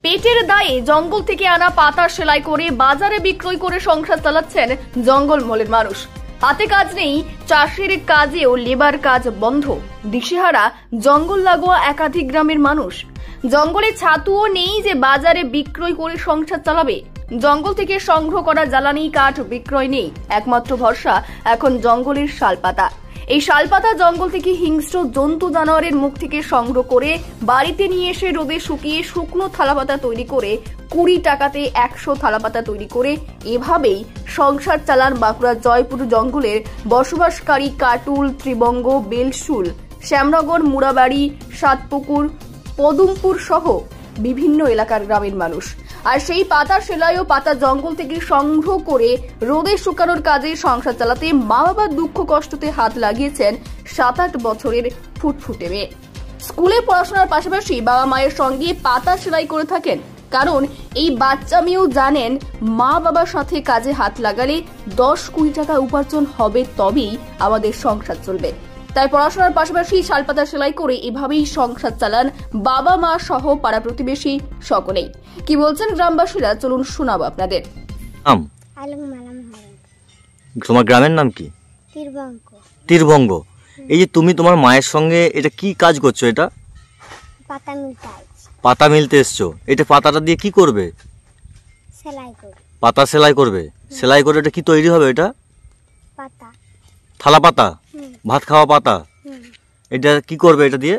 পেটের দায়ে জঙ্গল থেকে আনা পাতা সেলাই করে বাজারে বিক্রয় করে সংসার চালাচ্ছেন জঙ্গলমহলের মানুষ। হাতে কাজ নেই, চাষের কাজেও লেবার কাজ বন্ধ, দিশেহারা জঙ্গল লাগোয়া একাধিক গ্রামের মানুষ। জঙ্গলে ছাতুও নেই যে বাজারে বিক্রয় করে সংসার চালাবে। জঙ্গল থেকে সংগ্রহ করা জ্বালানি কাঠ বিক্রয় নেই, একমাত্র ভরসা এখন জঙ্গলের শালপাতা। এই শালপাতা জঙ্গল থেকে হিংস্র জন্তু জানোয়ারের মুখ থেকে সংগ্রহ করে বাড়িতে নিয়ে এসে রোদে শুকিয়ে শুকনো থালাপাতা তৈরি করে 20 টাকাতে 100 থালাপাতা তৈরি করে এভাবেই সংসার চালান বাঁকুড়ার জয়পুর জঙ্গলের বসবাসকারী কাটুল, ত্রিবঙ্গ, বেলশুল, শ্যামনগর, মুড়াবাড়ি, সাতপুকুর, পদুমপুর সহ বিভিন্ন এলাকার গ্রামের মানুষ। আর সেই পাতা সেলাই ও পাতা জঙ্গল থেকে সংগ্রহ করে রোদে শুকানোর কাজে সংসার চালাতে মা বাবার দুঃখ কষ্টতে হাত লাগিয়েছেন 7-8 বছরের ফুটফুটে মেয়ে। স্কুলে পড়াশোনার পাশাপাশি বাবা মায়ের সঙ্গে পাতা সেলাই করে থাকেন, কারণ এই বাচ্চা মেয়েও জানেন মা বাবার সাথে কাজে হাত লাগালে 10-20 টাকা উপার্জন হবে, তবেই আমাদের সংসার চলবে। তাই পড়াশোনার পাশাপাশি শালপাতা সেলাই করে এভাবেই সংসার চালান বাবা মা সহ পাড়া প্রতিবেশী সকলেই। কি বলছেন গ্রামবাসীরা, চলুন শোনাবো আপনাদের। তোমার গ্রামের নাম কি? তীরবঙ্গ। এই যে তুমি তোমার মায়ের সঙ্গে এটা কি কাজ করছো? এটা পাতা মিলতে এসছো। এটা পাতাটা দিয়ে কি করবে? পাতা সেলাই করবে। সেলাই করে এটা কি তৈরি হবে? এটা থালা পাতা, ভাত খাওয়া পাতা। এটা কি করবে? এটা দিয়ে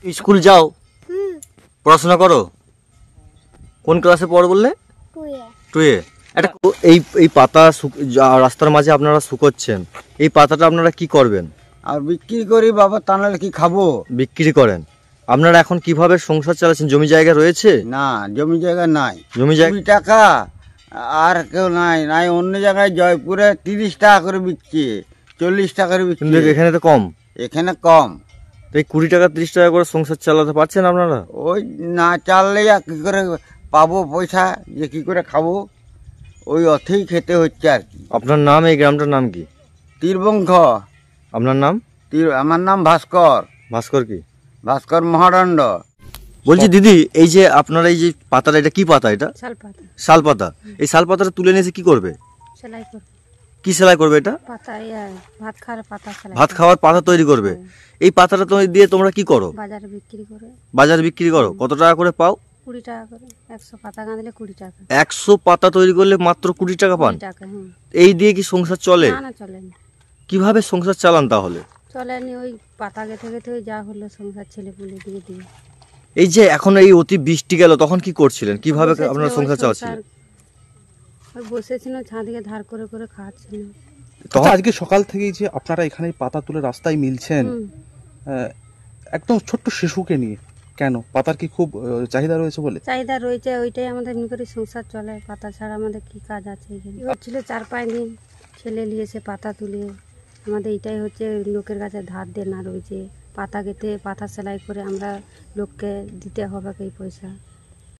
স্কুল যাও, পড়াশোনা করো। কোন ক্লাসে পড়ো বললে? 2-এ। এটা এই পাতা রাস্তার মাঝে আপনারা শুকোচ্ছেন, এই পাতাটা আপনারা কি করবেন? আর বিক্রি করি বাবা, তা নাহলে কি খাবো? বিক্রি করেন। আপনারা এখন কিভাবে সংসার চালাচ্ছেন? জমি জায়গা রয়েছে? না, জমি জায়গা নাই। জমি জায়গা টাকা আর কেউ নাই। অন্য জায়গায় জয়পুরে 30 টাকা করে বিকছে, 40 টাকা করে বিকছে। কিন্তু এখানে তো কম। এখানে কম। এই 20 টাকা 30 টাকা করে সংসার চালাতে পারছেন আপনারা? ওই না চাললে কি করে পাবো পয়সা, যে কি করে খাবো, ওই অর্থেই খেতে হচ্ছে আর কি। আপনার নাম? এই গ্রামটার নাম কি? তীরবঙ্গ। আপনার নাম? আমার নাম ভাস্কর। ভাস্কর কি? ভাস্কর মহাদণ্ড। বলছি দিদি, এই যে আপনারা এই যে পাতাটা, এটা কি পাতা? এটা শালপাতা। এই শালপাতাটা তুলে নিয়ে কি করবে? কি সেলাই করবে? এটা ভাত খাওয়ার পাতা তৈরি করবে। এই পাতাটা দিয়ে তোমরা কি করো? বাজারে বিক্রি করো। কত টাকা করে পাও? 20 টাকা করে। 100 পাতা গাঁদলে 20 টাকা। 100 পাতা তৈরি করলে মাত্র 20 টাকা পান? এই দিয়ে কি সংসার চলে? না, চলে না। কিভাবে সংসার চালান তাহলে? চলেনি, ওই পাতা গেথে গেথে যা হলো সংসার ছেলে পুলে দিয়ে। এই যে এখন এই অতি বৃষ্টি গেল, তখন কি করছিলেন? কিভাবে আপনারা সংসার চালাচ্ছিলেন? বসেছিল ছাদ থেকে ধার করে করে খাচ্ছিলেন। আজকে সকাল থেকেই যে আপনারা এখানে পাতা তুলে রাস্তায় মিলছেন, একদম ছোট্ট শিশুকে নিয়ে, কেন? পাতার কি খুব চাহিদা রয়েছে বলে? চাহিদা রয়েছে, ওইটাই আমাদের করে সংসার চলে। পাতা ছাড়া আমাদের কি কাজ আছে? এখানে হচ্ছিল 4-5 দিন ছেলে নিয়েছে পাতা তুলে। আমাদের এটাই হচ্ছে লোকের কাছে ধার দেনা রয়েছে, পাতা গেঁথে পাতা সেলাই করে আমরা লোককে দিতে হবে এই পয়সা।